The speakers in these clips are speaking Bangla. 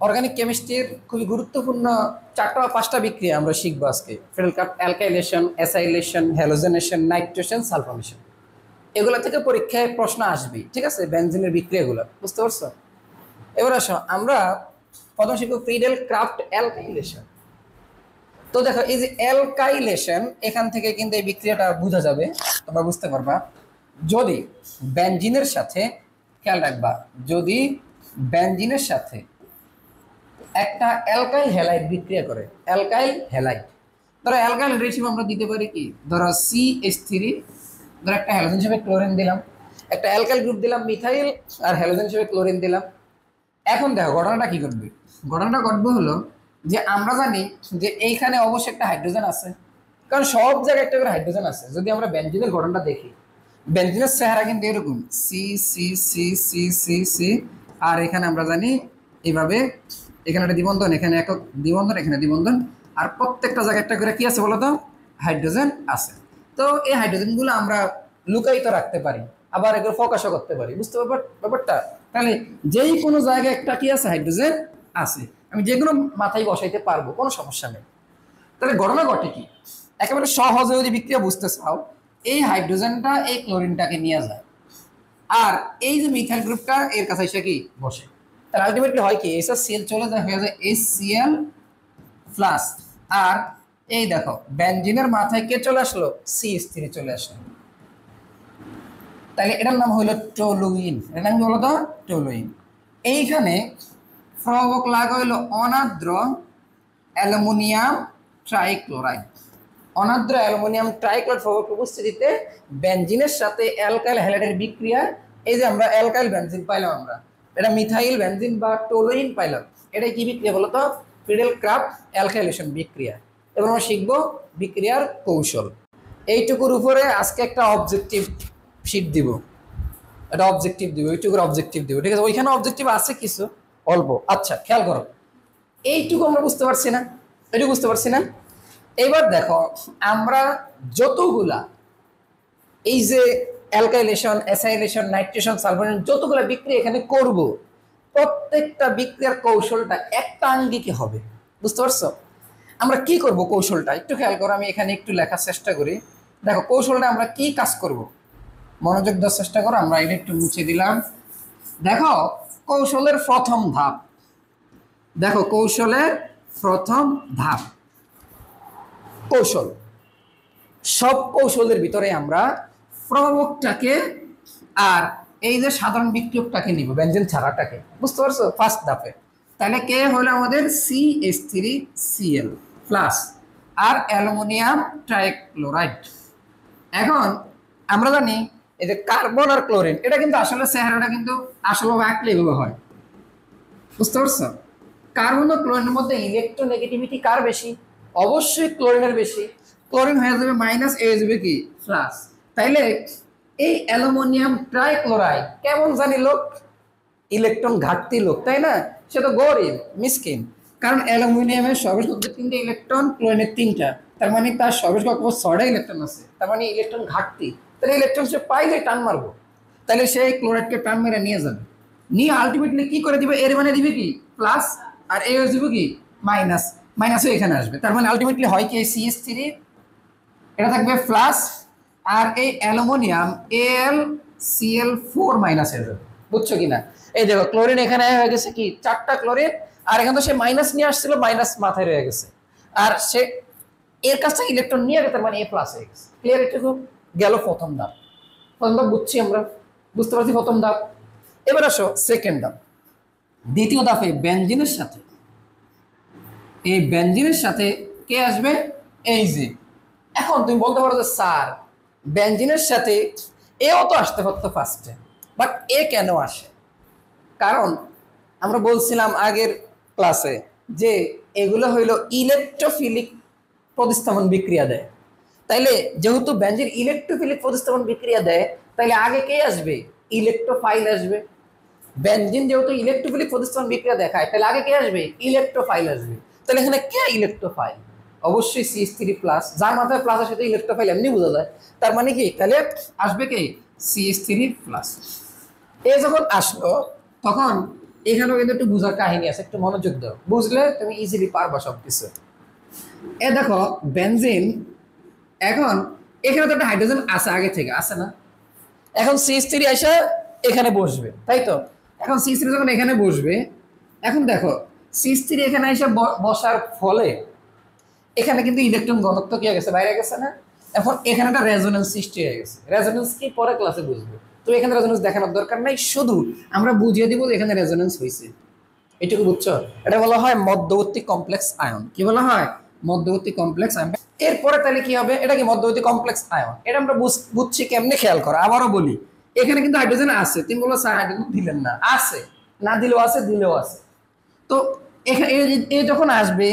অর্গানিক কেমিস্ট্রির খুবই গুরুত্বপূর্ণ 4টা বা 5টা বিক্রিয়া আমরা শিখবো আজকে। ফিডাল কাপ alkylation, acylation, halogenation, nitration, sulphonation. এগুলো থেকে পরীক্ষায় প্রশ্ন আসবে, ঠিক আছে? বেনজিনের বিক্রিয়াগুলো বুঝতে পারছো? এবার আসো আমরা প্রথম শিখবো ফ্রিডেল ক্রাফট অ্যালকাইলেশন। তো দেখো, এই যে অ্যালকাইলেশন, এখান থেকে কিন্তু এই বিক্রিয়াটা বোঝা যাবে, তোমরা বুঝতে পারবা। যদি বেনজিনের সাথে, খেয়াল রাখবা, যদি বেনজিনের সাথে একটা অ্যালকাইল হ্যালাইড বিক্রিয়া করে, অ্যালকাইল হ্যালাইড, ধরো অ্যালকাইল রেশিও আমরা দিতে পারি কি, ধরো CH3, ধরো একটা হ্যালোজেন হিসেবে ক্লোরিন দিলাম, একটা অ্যালকাইল গ্রুপ দিলাম মিথাইল, আর হ্যালোজেন হিসেবে ক্লোরিন দিলাম। এখন দেখো ঘটনাটা কি ঘটবে। ঘটনাটা ঘটবে হলো যে আমরা জানি যে এইখানে অবশ্যই একটা হাইড্রোজেন আছে, কারণ সব জায়গায় একটা করে হাইড্রোজেন আছে। যদি আমরা বেনজিনের ঘটনাটা দেখি, বেনজিনের চেহারা কিন্তু এরকম C C C C C C, আর এখানে আমরা জানি এইভাবে, এখানে একটা দ্বিবন্ধন, এখানে একক দ্বিবন্ধন, এখানে দ্বিবন্ধন, আর প্রত্যেকটা জায়গায় একটা করে কি আছে বলতো, হাইড্রোজেন আছে। তো এই হাইড্রোজেনগুলো আমরা লুকায়িত রাখতে পারি, আবার এগুলো ফোকাসও করতে পারি, বুঝতে পারবে ব্যাপারটা? তাহলে যেই কোনো জায়গায় একটা কি আছে, হাইড্রোজেন আছে, আমি যে কোনো মাথায় বসাইতে পারবো, কোনো সমস্যা নেই। তাহলে ঘটনা ঘটে কি, একেবারে সহজে যদি বিক্রিয়া বুঝতে চাও, এই হাইড্রোজেনটা এই ক্লোরিনটাকে নিয়ে যায়, আর এই যে মিথাইল গ্রুপটা এর কাছে এসে কি বসে। তাহলে আলটিমেটলি হয় কি, এসব সিএল চলে যায়, হয়ে যায় HCl প্লাস। আর এই দেখো বেনজিনের মাথায় কে চলে আসলো, CH3 চলে আসলো। তাহলে এটার নাম হলো টলুইন, এটার নাম হলো তো টলুইন। এইখানে প্রভাবক লাগা হইলো অনাদ্র অ্যালুমিনিয়াম ট্রাইক্লোরাইড। অনাদ্র অ্যালুমিনিয়াম ট্রাইক্লোরাইড প্রভাবক উপস্থিতিতে বেনজিনের সাথে অ্যালকাইল হ্যালাইডের বিক্রিয়া, এই যে আমরা অ্যালকাইল বেনজিন পাইলাম, আমরা এটা মিথাইল বেনজিন বা টলুইন পাইলাম, এটা কি বিক্রিয়া বলতো, ফ্রিডেল ক্রাফট অ্যালকাইলেশন বিক্রিয়া। এবার আমরা শিখবো বিক্রিয়ার কৌশল। এইটুকুর উপরে আজকে একটা অবজেক্টিভ শিট দিব, এটা অবজেক্টিভ দিব, এইটুকুর অবজেক্টিভ দিব, ঠিক আছে? ওইখানে অবজেক্টিভ আছে কিছু অল্প। আচ্ছা খেয়াল করো, এইটুকু আমরা বুঝতে পারছি না, এইটুকু বুঝতে পারছি না। এবার দেখো, আমরা যতগুলা এই যে অ্যালকাইলেশন, অ্যাসাইলেশন, নাইট্রেশন, সালফারেশন, যতগুলা বিক্রিয়া এখানে করব, প্রত্যেকটা বিক্রিয়ার কৌশলটা একটা আঙ্গিকে হবে, বুঝতে পারছো? আমরা কি করব কৌশলটা একটু খেয়াল করো, আমি এখানে একটু লেখার চেষ্টা করি। দেখো কৌশলটা আমরা কি কাজ করব, মনোযোগ দেওয়ার চেষ্টা করো। আমরা এটা একটু মুছে দিলাম। দেখো কৌশলের প্রথম ধাপ, দেখো কৌশলের প্রথম ধাপ, কৌশল, সব কৌশলের ভিতরে আমরা প্রভাবকটাকে আর এই যে সাধারণ বিক্রিয়কটাকে নিব, ব্যঞ্জন ছাড়াটাকে, বুঝতে পারছো? ফার্স্ট ধাপে তাহলে কে হলো আমাদের CH3Cl প্লাস আর অ্যালুমিনিয়াম ট্রাইক্লোরাইড। এখন আমরা জানি এই যে কার্বন আর ক্লোরিন, এটা কিন্তু আসলে চেহারাটা কিন্তু আসলে আঁকলে এভাবে হয়, বুঝতে পারছো? কার্বন ও ক্লোরিনের মধ্যে ইলেকট্রোনেগেটিভিটি কার বেশি? অবশ্যই ক্লোরিনের বেশি। ক্লোরিন হয়ে যাবে মাইনাস, এ হয়ে যাবে কি প্লাস। তাইলে এই অ্যালুমিনিয়াম ট্রাইক্লোরাইড কেমন জানি লোক, ইলেকট্রন ঘাটতি লোক, তাই না? সে তো গরিব মিসকিন, কারণ অ্যালুমিনিয়ামের সর্বোচ্চ 3টে ইলেকট্রন, ক্লোরিনের 3টা, তার মানে তার সর্বোচ্চ 6টা ইলেকট্রন আছে, তার মানে ইলেকট্রন ঘাটতি। তাহলে ইলেকট্রন সে পাইলে টান মারবো, তাহলে সেই ক্লোরাইডকে টান মেরে নিয়ে যাবে, নিয়ে আলটিমেটলি কি করে দিবে, এর মানে দিবে কি প্লাস, আর এ হয়ে যাবে কি মাইনাস, মাইনাসও এখানে আসবে। তার মানে আলটিমেটলি হয় কি, CH3 এটা থাকবে প্লাস, আর এই অ্যালুমিনিয়াম AlCl4 মাইনাস হয়ে যাবে, বুঝছো কিনা? এই দেখো ক্লোরিন এখানে হয়ে গেছে কি 4টা ক্লোরিন, আর এখানে তো সে মাইনাস নিয়ে আসছিল, মাইনাস মাথায় রয়ে গেছে, আর সে এর কাছ থেকে ইলেকট্রন নিয়ে গেছে, তার মানে A প্লাস হয়ে গেছে। ক্লিয়ার? এটুকু গেল প্রথম ধাপ। প্রথম ধাপ বুঝছি আমরা, বুঝতে পারছি প্রথম ধাপ। এবার আসো সেকেন্ড ধাপ। দ্বিতীয় ধাপে বেনজিনের সাথে, এই বেনজিনের সাথে কে আসবে, এই যে। এখন তুমি বলতে পারো যে স্যার বেনজিনের সাথে এও তো আসতে পারতো ফার্স্টে, বাট এ কেন আসে? কারণ আমরা বলছিলাম আগের ক্লাসে যে এগুলো হইলো ইলেকট্রোফিলিক প্রতিস্থাপন বিক্রিয়া দেয়। তাইলে যেহেতু বেনজিন ইলেকট্রোফিলিক প্রতিস্থাপন বিক্রিয়া দেয়, তাইলে আগে কে আসবে, ইলেকট্রোফাইল আসবে। বেনজিন যেহেতু ইলেকট্রোফিলিক প্রতিস্থাপন বিক্রিয়া দেখায়, তাহলে আগে কে আসবে, ইলেকট্রোফাইল আসবে। তাহলে এখানে কে ইলেকট্রোফাইল, অবশ্যই CH3 প্লাস, যার মাথায় প্লাস আসে তো ইলেকট্রোফাইল এমনি বোঝা যায়। তার মানে কি, তাহলে আসবে কি CH3 প্লাস। এ যখন আসলো তখন এখানেও কিন্তু একটু বুঝার কাহিনী আছে, একটু মনোযোগ দাও, বুঝলে তুমি ইজিলি পারবা সবকিছু। এ দেখো বেনজিন, এখন এখানে তো একটা হাইড্রোজেন আছে আগে থেকে, আছে না? এখন CH3 এসে এখানে বসবে, তাই তো? এখন CH3 যখন এখানে বসবে, এখন দেখো CH3 এখানে এসে বসার ফলে এখানে কিন্তু ইলেকট্রন ঘনত্ব কি হয়ে গেছে, বাইরে গেছে না? এখন এখানে একটা রেজোনেন্স সৃষ্টি হয়ে গেছে। রেজোনেন্স কি পরে ক্লাসে বুঝবে, তো এখানে রেজোনেন্স দেখানোর দরকার নাই, শুধু আমরা বুঝিয়ে দিব যে এখানে রেজোনেন্স হয়েছে, এটুকু বুঝছো? এটা বলা হয় মধ্যবর্তী কমপ্লেক্স আয়ন। কি বলা হয়? মধ্যবর্তী কমপ্লেক্স আয়ন। এরপরে তাহলে কি হবে, এটা কি মধ্যবর্তী কমপ্লেক্স আয়ন, এটা আমরা বুঝছি কেমনে, খেয়াল করো। আবারও বলি, এখানে কিন্তু হাইড্রোজেন আছে, তুমি বলো স্যার হাইড্রোজেন দিলেন না, আছে, না দিলেও আছে, দিলেও আছে। তো এখানে এ যখন আসবে,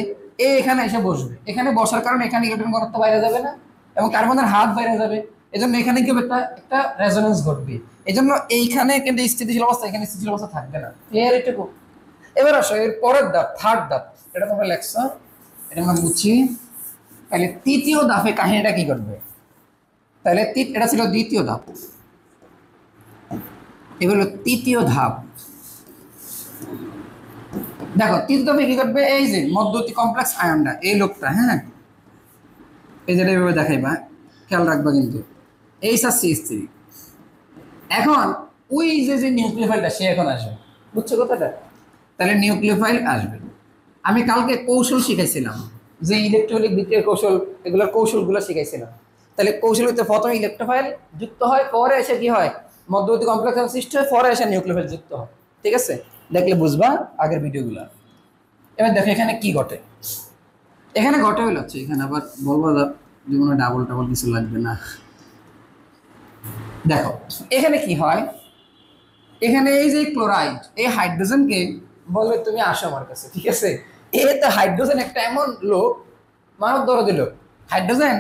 এখানে এসে বসবে, এখানে বসার কারণে এখানে ইলেকট্রন ঘনত্ব বাইরে যাবে না, এবং কার্বনের হাত বাইরে যাবে, এজন্য এখানে কি একটা একটা রেজোনেন্স ঘটবে। এজন্য এইখানে কিন্তু স্থিতিশীল অবস্থা, এখানে স্থিতিশীল অবস্থা থাকবে না। এর এটুকু। এবার আসো এর পরের ধাপ, থার্ড ধাপ, এটা তোমরা লেখছো, এটা আমরা বুঝছি। তাহলে তৃতীয় ধাপে কাহিনীটা কি করবে? তাহলে এটা ছিল দ্বিতীয় ধাপ, এবার হলো তৃতীয় ধাপ। দেখো তৃতীয় ধাপে কি করবে, এই যে মধ্যবর্তী কমপ্লেক্স আয়নটা, এই লোকটা, হ্যাঁ, এই যেটা এইভাবে দেখাইবা, খেয়াল রাখবা কিন্তু, CH3। এখন ওই যে নিউক্লিওফাইলটা সে এখন আসবে, বুঝছো কথাটা? তাহলে নিউক্লিওফাইল আসবে। আমি কালকে কৌশল শিখাইছিলাম, যে ইলেকট্রোলিক বিক্রিয়ার কৌশল, এগুলোর কৌশলগুলো শিখাইছিলাম। তাহলে কৌশল হইতে প্রথমে ইলেকট্রোফাইল যুক্ত হয়, পরে এসে কি হয়, মধ্যবর্তী কমপ্লেক্স সৃষ্টি হয়, পরে এসে নিউক্লিওফাইল যুক্ত হয়। ঠিক আছে, দেখলে বুঝবা আগের ভিডিওগুলো। এবার দেখো এখানে কি ঘটে। এখানে ঘটে হইল হচ্ছে, এখানে আবার বলবো যেমন ডাবল টাবল কিছু লাগবে না। দেখো এখানে কি হয়, এখানে এই যে ক্লোরাইড, এই হাইড্রোজেনকে বলে তুমি আসো আমার কাছে, ঠিক আছে? এ তো হাইড্রোজেন একটা এমন লোক, মানব দরদি লোক। হাইড্রোজেন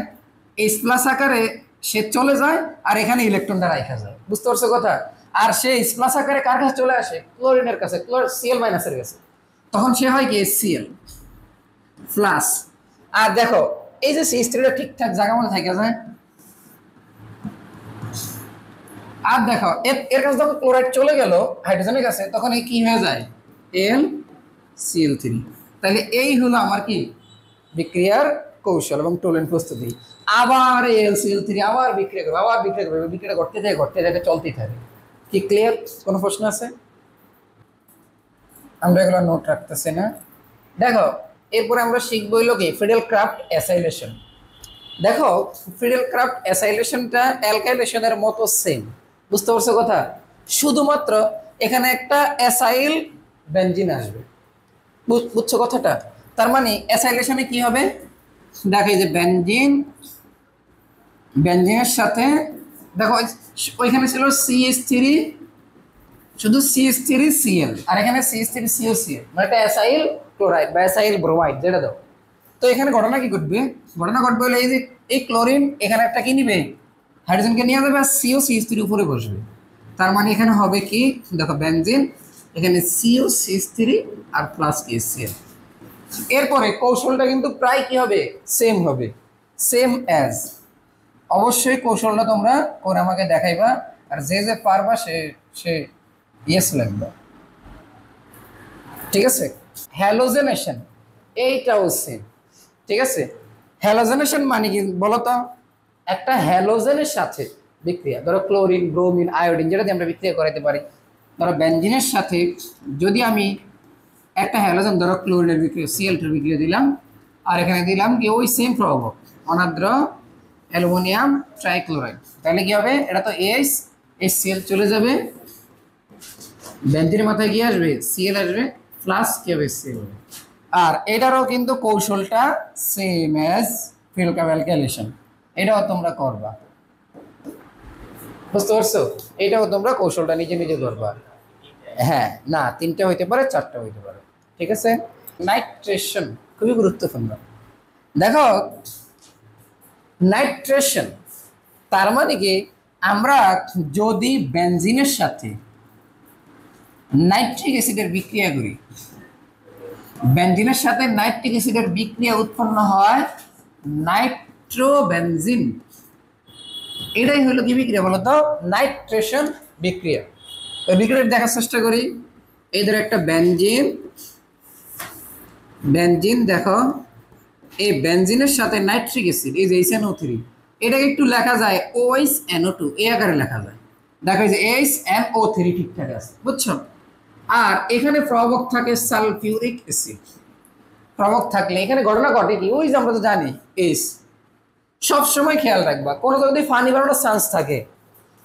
এইচ প্লাস আকারে সে চলে যায়, আর এখানে ইলেকট্রনটা রাখা যায়, বুঝতে পারছো কথা? আর সে এইচ প্লাস আকারে কার কাছে চলে আসে, ক্লোরিনের কাছে, Cl মাইনাসের কাছে। তখন সে হয় কি HCl প্লাস। আর দেখো এই যে CH3টা ঠিকঠাক জায়গা মধ্যে থাকে যায়। আর দেখো এর কাছে যখন ক্লোরাইড চলে গেল হাইড্রোজেনের কাছে, তখন এই কি হয়ে যায়, HCl3। তাহলে এই হলো আমার কি বিক্রিয়ার কৌশল এবং টোলেন প্রস্তুতি। আবার HCl3 আবার বিক্রিয়া করবে, আবার বিক্রিয়া করবে, বিক্রিয়া করতে থাকে চলতেই থাকে। কি ক্লিয়ার? কোনো প্রশ্ন আছে? আমরা এগুলো নোট রাখতেছি না। দেখো এরপরে আমরা শিখবো হলো কি ফিডেল ক্রাফট অ্যাসাইলেশন। দেখো ফিডেল ক্রাফট অ্যাসাইলেশনটা অ্যালকাইলেশনের মতো সেম, বুঝতে পারছো কথা? শুধুমাত্র এখানে একটা অ্যাসাইল বেনজিন আসবে, বুঝছো কথাটা? তার মানে অ্যাসাইলেশনে কি হবে, দেখো এই যে বেনজিনের সাথে দেখো ওইখানে ছিল CH3, শুধু CH3Cl, আর এখানে CH3COCl, মানে একটা অ্যাসাইল ক্লোরাইড বা অ্যাসাইল ব্রোমাইড, যেটা দাও। তো এখানে ঘটনা কি ঘটবে, ঘটনা ঘটবে হলে এই যে এই ক্লোরিন এখানে একটা কি নিবে, হাইড্রোজেনকে নিয়ে যাবে, আর COCH3 উপরে বসবে। তার মানে এখানে হবে কি, দেখো বেনজিন, এখানে COCH3 আর প্লাস HCl। এরপরে কৌশলটা কিন্তু প্রায় কি হবে, সেম হবে, সেম অ্যাজ। অবশ্যই কৌশলটা তোমরা করে আমাকে দেখাইবা, আর যে যে পারবা সে সে ইয়েস লাগবে, ঠিক আছে? হ্যালোজেনেশন এইটাও সেম, ঠিক আছে? হ্যালোজেনেশন মানে কি বলতো, একটা হ্যালোজেনের সাথে বিক্রিয়া, ধরো ক্লোরিন, ব্রোমিন, আয়োডিন, যেটা দিয়ে আমরা বিক্রিয়া করাতে পারি। ধরো বেনজিনের সাথে যদি আমি একটা হ্যালোজেন, ধরো ক্লোরিনের বিক্রিয়া, Cl2 বিক্রিয়া দিলাম, আর এখানে দিলাম কি ওই সেম প্রভাবক অনাদ্র অ্যালুমিনিয়াম ট্রাইক্লোরাইড, তাহলে কি হবে, এটা তো HCl চলে যাবে, বেনজিনের মাথায় কি আসবে, Cl আসবে, প্লাস কি হবে, Cl হবে। আর এটারও কিন্তু কৌশলটা same as fiddle craft alkylation, এটাও তোমরা করবা, বুঝতে পারছো? এটাও তোমরা কৌশলটা নিজে নিজে করবা। হ্যাঁ, না তিনটা হইতে পারে, চারটা হইতে পারে, ঠিক আছে? নাইট্রেশন খুবই গুরুত্বপূর্ণ। দেখো নাইট্রেশন তার মানে কি, আমরা যদি বেনজিনের সাথে নাইট্রিক অ্যাসিডের বিক্রিয়া করি, বেনজিনের সাথে নাইট্রিক অ্যাসিডের বিক্রিয়া উৎপন্ন হয় নাইট্রোবেনজিন। এটাই হলো কি বিক্রিয়া বলতো, নাইট্রেশন বিক্রিয়া। ওই বিক্রিয়া দেখার চেষ্টা করি। এই ধরো একটা বেনজিন, বেনজিন দেখো, এই বেনজিনের সাথে নাইট্রিক অ্যাসিড, এই যে HNO3, এটাকে একটু লেখা যায় OH NO2, এই আকারে লেখা যায়। দেখো এই যে HNO3 ঠিকঠাক আছে, বুঝছো? আর এখানে প্রবক থাকে সালফিউরিক অ্যাসিড। প্রবক থাকলে এখানে ঘটনা ঘটে কি, ওই যে আমরা তো জানি এইচ, সব সময় খেয়াল রাখবা কোনো যদি পানি বানানোর চান্স থাকে,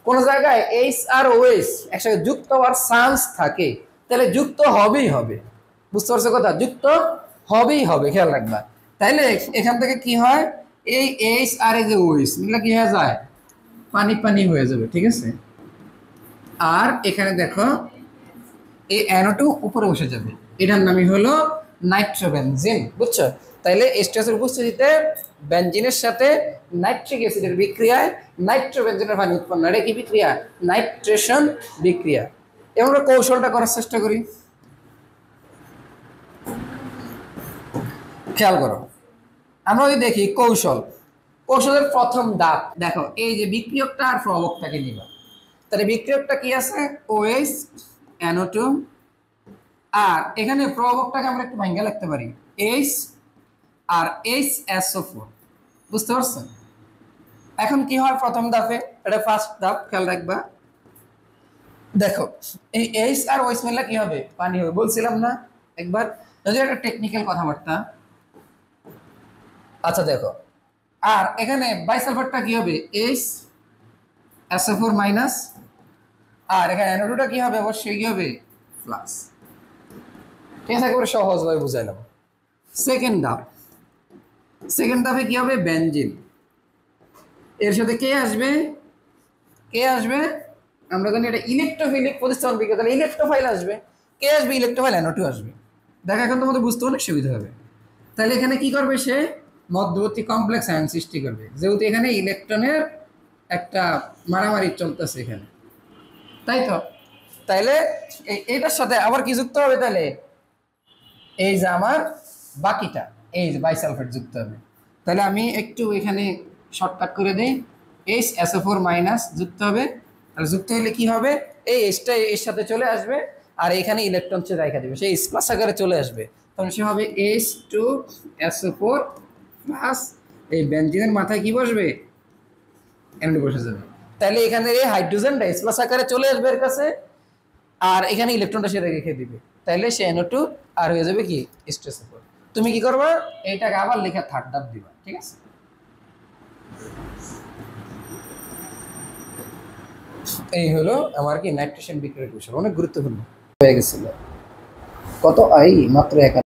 কোন জায়গায় এইচ আর ওএইচ একসাথে যুক্ত হওয়ার চান্স থাকে, তাহলে যুক্ত হবেই হবে। বুঝতে পারছো কথা? যুক্ত হবেই হবে, খেয়াল রাখবা। তাইলে এখান থেকে কি হয়, এই এইচ আর এই যে ওএইচ মিলে কি হয়ে যায়, পানি পানি হয়ে যাবে, ঠিক আছে? আর এখানে দেখো এই NO2 উপরে বসে যাবে, এটার নামই হলো নাইট্রোবেনজিন, বুঝছো? তাইলে এস্টারের উপস্থিতিতে বেনজিনের সাথে নাইট্রিক অ্যাসিডের বিক্রিয়ায় নাইট্রোবেনজিনের পানি উৎপন্ন হয়। এটা কি বিক্রিয়া? নাইট্রেশন বিক্রিয়া। এবং আমরা কৌশলটা করার চেষ্টা করি, খেয়াল করো। আমরা যদি দেখি কৌশল, কৌশলের প্রথম ধাপ দেখো, এই যে বিক্রিয়কটা আর প্রবক্তাকে নিবা। তাহলে বিক্রিয়কটা কি আছে, OH NO2, আর এখানে প্রবক্তাকে আমরা একটু ভাঙ্গা লিখতে পারি H আর HSO4, বুঝতে পারছেন? এখন কি হয় প্রথম ধাপে, এটা ফার্স্ট ধাপ, খেয়াল রাখবা। দেখো এই এইচ আর ওএইচ মিললে কি হবে, পানি হবে, বলছিলাম না একবার? যদি একটা টেকনিক্যাল কথাবার্তা। আচ্ছা দেখো, আর এখানে বাইসালফারটা কি হবে, HSO4 মাইনাস, আর এখানে NO2টা কি হবে, অবশ্যই কি হবে, প্লাস। ঠিক আছে, একেবারে সহজভাবে বুঝাইলাম। সেকেন্ড ধাপ, সেকেন্ড ধাপে কি হবে, বেনজিন, এর সাথে কে আসবে, কে আসবে, আমরা জানি এটা ইলেকট্রোফিলিক প্রতিস্থাপন বিক্রিয়া, তাহলে ইলেকট্রোফাইল আসবে। কে আসবে, ইলেকট্রোফাইল NO2 আসবে। দেখো এখন তোমাদের বুঝতে অনেক সুবিধা হবে। তাহলে এখানে কি করবে, সে মধ্যবর্তী কমপ্লেক্স আয়ন সৃষ্টি করবে, যেহেতু এখানে ইলেকট্রনের একটা মারামারি চলতেছে এখানে, তাই তো? তাইলে এইটার সাথে আবার কি যুক্ত হবে, তাহলে এই যে আমার বাকিটা, এই যে বাইসালফেট যুক্ত হবে। তাহলে আমি একটু এখানে শর্টকাট করে দিই, HSO4 মাইনাস যুক্ত হবে। আর যুক্ত হলে কি হবে, এই এইচটা এর সাথে চলে আসবে, আর এখানে ইলেকট্রন সে রেখা দেবে, সেই প্লাস আকারে চলে আসবে। তখন সে হবে H2SO4 প্লাস, এই বেনজিনের মাথায় কি বসবে, এমনি বসে যাবে। তাহলে এখানে এই হাইড্রোজেনটা H প্লাস আকারে চলে আসবে এর কাছে, আর এখানে ইলেকট্রনটা সে রেখে দিবে। তাইলে সে NO2 আর হয়ে যাবে কি, H2SO4। তুমি কি করবা, এইটাকে আবার লেখা থার্ড ধাপ দিবা, ঠিক আছে? এই হলো আমার কি নাইট্রেশন বিক্রিয়ার কৌশল, অনেক গুরুত্বপূর্ণ হয়ে গেছিল। কত আই, মাত্র 1।